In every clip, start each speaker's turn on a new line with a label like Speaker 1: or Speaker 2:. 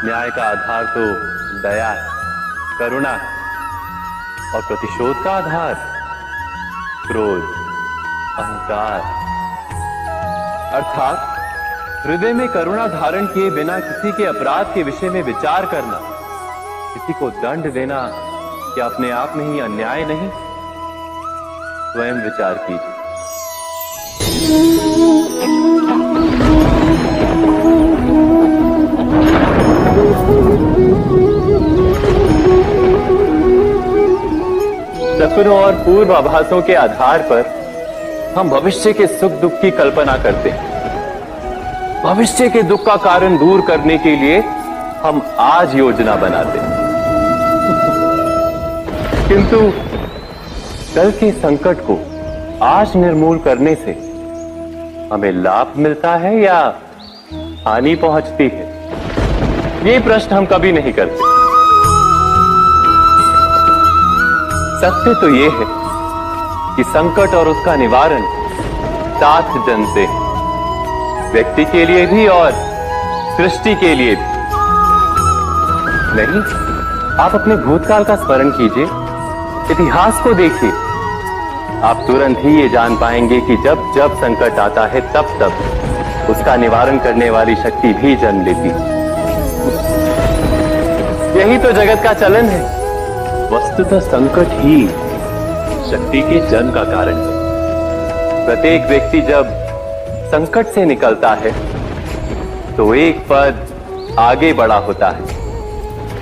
Speaker 1: न्याय का आधार तो दया है, करुणा है, और प्रतिशोध का आधार क्रोध, अहंकार। अर्थात हृदय में करुणा धारण किए बिना किसी के अपराध के विषय में विचार करना, किसी को दंड देना क्या अपने आप में ही अन्याय नहीं? स्वयं विचार कीजिए। सपनों और पूर्वाभासों के आधार पर हम भविष्य के सुख दुख की कल्पना करते हैं। भविष्य के दुख का कारण दूर करने के लिए हम आज योजना बनाते हैं, किंतु कल के संकट को आज निर्मूल करने से हमें लाभ मिलता है या हानि पहुंचती है, ये प्रश्न हम कभी नहीं करते। सत्य तो यह है कि संकट और उसका निवारण साथ जन से है, व्यक्ति के लिए भी और सृष्टि के लिए भी। नहीं, आप अपने भूतकाल का स्मरण कीजिए, इतिहास को देखिए, आप तुरंत ही ये जान पाएंगे कि जब जब संकट आता है तब तब उसका निवारण करने वाली शक्ति भी जन्म लेती है। यही तो जगत का चलन है। वस्तुतः संकट ही शक्ति के जन्म का कारण है। प्रत्येक व्यक्ति जब संकट से निकलता है तो एक पद आगे बढ़ा होता है,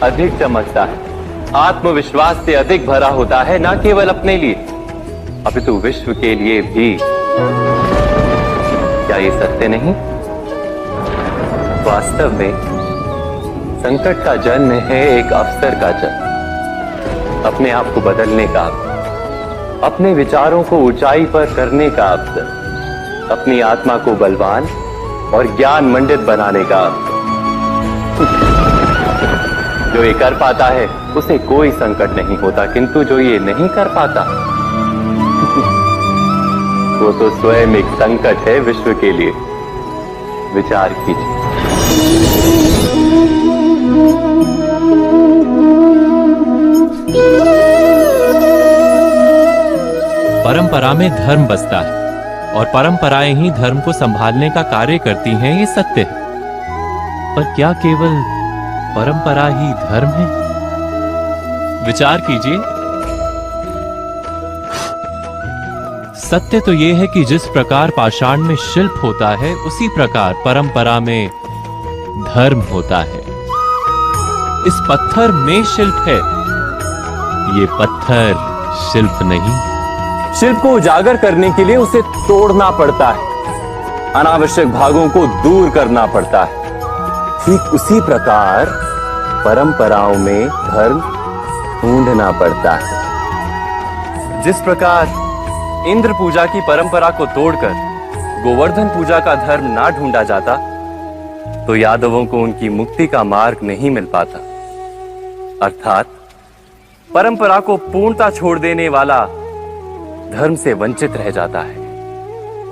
Speaker 1: अधिक चमकता है, आत्मविश्वास से अधिक भरा होता है, न केवल अपने लिए अपितु विश्व के लिए भी। क्या ये सत्य नहीं? वास्तव में संकट का जन्म है एक अवसर का जन्म, अपने आप को बदलने का, अपने विचारों को ऊंचाई पर करने का अवसर, अपनी आत्मा को बलवान और ज्ञान मंडित बनाने का अवसर। जो ये कर पाता है उसे कोई संकट नहीं होता, किंतु जो ये नहीं कर पाता वो तो स्वयं एक संकट है विश्व के लिए। विचार कीजिए।
Speaker 2: परंपरा में धर्म बसता है और परंपराएं ही धर्म को संभालने का कार्य करती हैं, ये सत्य है। पर क्या केवल परंपरा ही धर्म है? विचार कीजिए। सत्य तो यह है कि जिस प्रकार पाषाण में शिल्प होता है, उसी प्रकार परंपरा में धर्म होता है। इस पत्थर में शिल्प है, ये पत्थर शिल्प नहीं।
Speaker 1: शिल्प को उजागर करने के लिए उसे तोड़ना पड़ता है, अनावश्यक भागों को दूर करना पड़ता है। ठीक उसी प्रकार परंपराओं में धर्म ढूंढना पड़ता है। जिस प्रकार इंद्र पूजा की परंपरा को तोड़कर गोवर्धन पूजा का धर्म ना ढूंढा जाता, तो यादवों को उनकी मुक्ति का मार्ग नहीं मिल पाता। अर्थात परंपरा को पूर्णता छोड़ देने वाला धर्म से वंचित रह जाता है,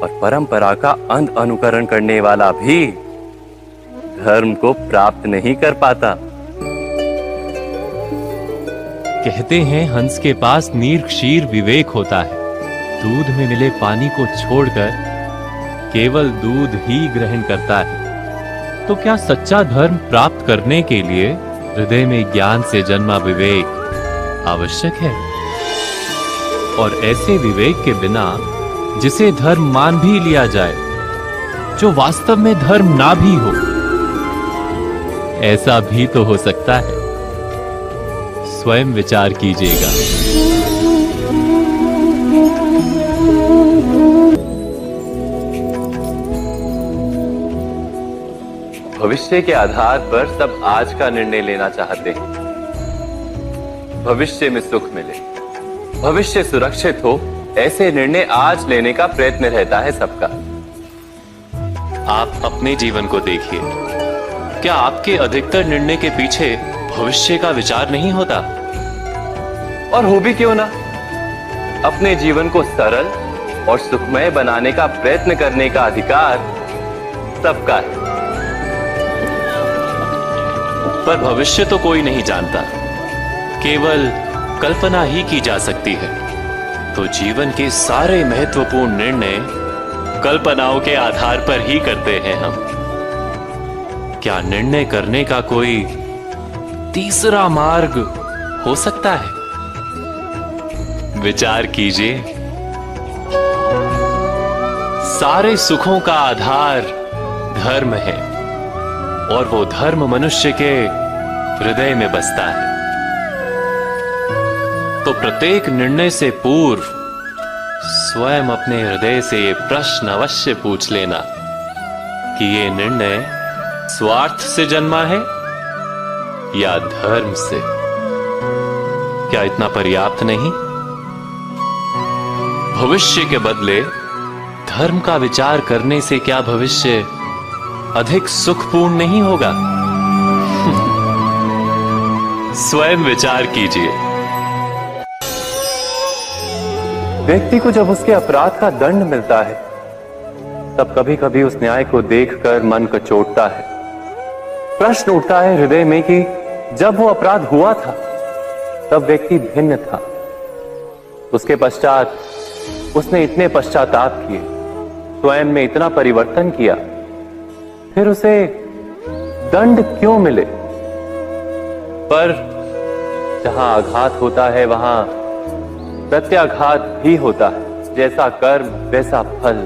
Speaker 1: और परंपरा का अंध अनुकरण करने वाला भी धर्म को प्राप्त नहीं कर पाता।
Speaker 2: कहते हैं हंस के पास नीर क्षीर विवेक होता है। दूध में मिले पानी को छोड़कर केवल दूध ही ग्रहण करता है। तो क्या सच्चा धर्म प्राप्त करने के लिए हृदय में ज्ञान से जन्मा विवेक आवश्यक है? और ऐसे विवेक के बिना जिसे धर्म मान भी लिया जाए, जो वास्तव में धर्म ना भी हो, ऐसा भी तो हो सकता है। स्वयं विचार कीजिएगा।
Speaker 1: भविष्य के आधार पर सब आज का निर्णय लेना चाहते हैं। भविष्य में सुख मिले, भविष्य सुरक्षित हो, ऐसे निर्णय आज लेने का प्रयत्न रहता है सबका।
Speaker 2: आप अपने जीवन को देखिए। क्या आपके अधिकतर निर्णय के पीछे भविष्य का विचार नहीं होता?
Speaker 1: और हो भी क्यों ना। अपने जीवन को सरल और सुखमय बनाने का प्रयत्न करने का अधिकार सबका है।
Speaker 2: पर भविष्य तो कोई नहीं जानता, केवल कल्पना ही की जा सकती है। तो जीवन के सारे महत्वपूर्ण निर्णय कल्पनाओं के आधार पर ही करते हैं हम। क्या निर्णय करने का कोई तीसरा मार्ग हो सकता है? विचार कीजिए। सारे सुखों का आधार धर्म है और वो धर्म मनुष्य के हृदय में बसता है। तो प्रत्येक निर्णय से पूर्व स्वयं अपने हृदय से ये प्रश्न अवश्य पूछ लेना कि ये निर्णय स्वार्थ से जन्मा है या धर्म से। क्या इतना पर्याप्त नहीं? भविष्य के बदले धर्म का विचार करने से क्या भविष्य अधिक सुखपूर्ण नहीं होगा? स्वयं विचार कीजिए।
Speaker 1: व्यक्ति को जब उसके अपराध का दंड मिलता है तब कभी कभी उस न्याय को देखकर मन कचोटता है। प्रश्न उठता है हृदय में कि जब वो अपराध हुआ था तब व्यक्ति भिन्न था। उसके पश्चात उसने इतने पश्चाताप किए, स्वयं में इतना परिवर्तन किया, फिर उसे दंड क्यों मिले? पर जहां आघात होता है वहां प्रत्याघात भी होता है। जैसा कर्म वैसा फल।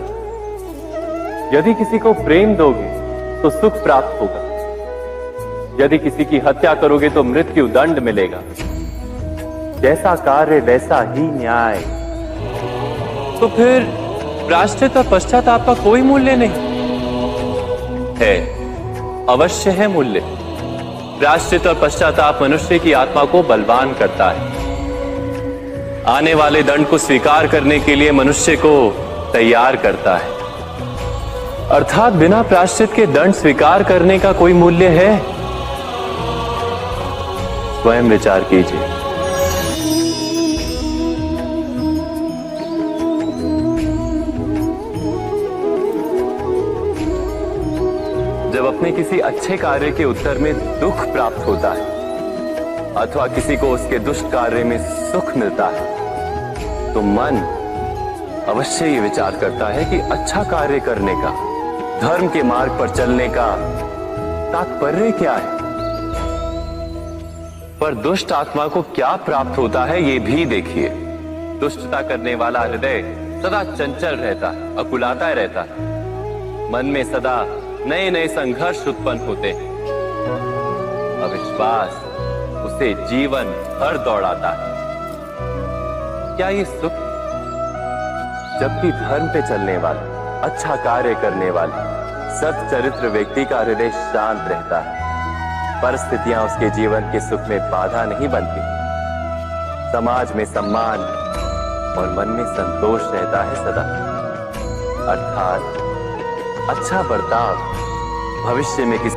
Speaker 1: यदि किसी को प्रेम दोगे तो सुख प्राप्त होगा, यदि किसी की हत्या करोगे तो मृत्यु दंड मिलेगा। जैसा कार्य वैसा ही न्याय। तो फिर प्रायश्चित और पश्चाताप का कोई मूल्य नहीं है? अवश्य है मूल्य। प्रायश्चित और पश्चाताप मनुष्य की आत्मा को बलवान करता है। आने वाले दंड को स्वीकार करने के लिए मनुष्य को तैयार करता है। अर्थात बिना प्रायश्चित के दंड स्वीकार करने का कोई मूल्य है? स्वयं विचार कीजिए। जब अपने किसी अच्छे कार्य के उत्तर में दुख प्राप्त होता है अथवा किसी को उसके दुष्ट कार्य में सुख मिलता है तो मन अवश्य ये विचार करता है कि अच्छा कार्य करने का, धर्म के मार्ग पर चलने का तात्पर्य क्या है। पर दुष्ट आत्मा को क्या प्राप्त होता है ये भी देखिए। दुष्टता करने वाला हृदय सदा चंचल रहता है, अकुलाता रहता है। मन में सदा नए नए संघर्ष उत्पन्न होते हैं। अविश्वास उसे जीवन भर दौड़ाता है। क्या ये सुख? जबकि धर्म पे चलने वाला, अच्छा कार्य करने वाला, सत चरित्र व्यक्ति का हृदय शांत रहता है। परिस्थितियां उसके जीवन के सुख में बाधा नहीं बनती। समाज में सम्मान और मन में संतोष रहता है सदा। अर्थात अच्छा बर्ताव भविष्य में किसी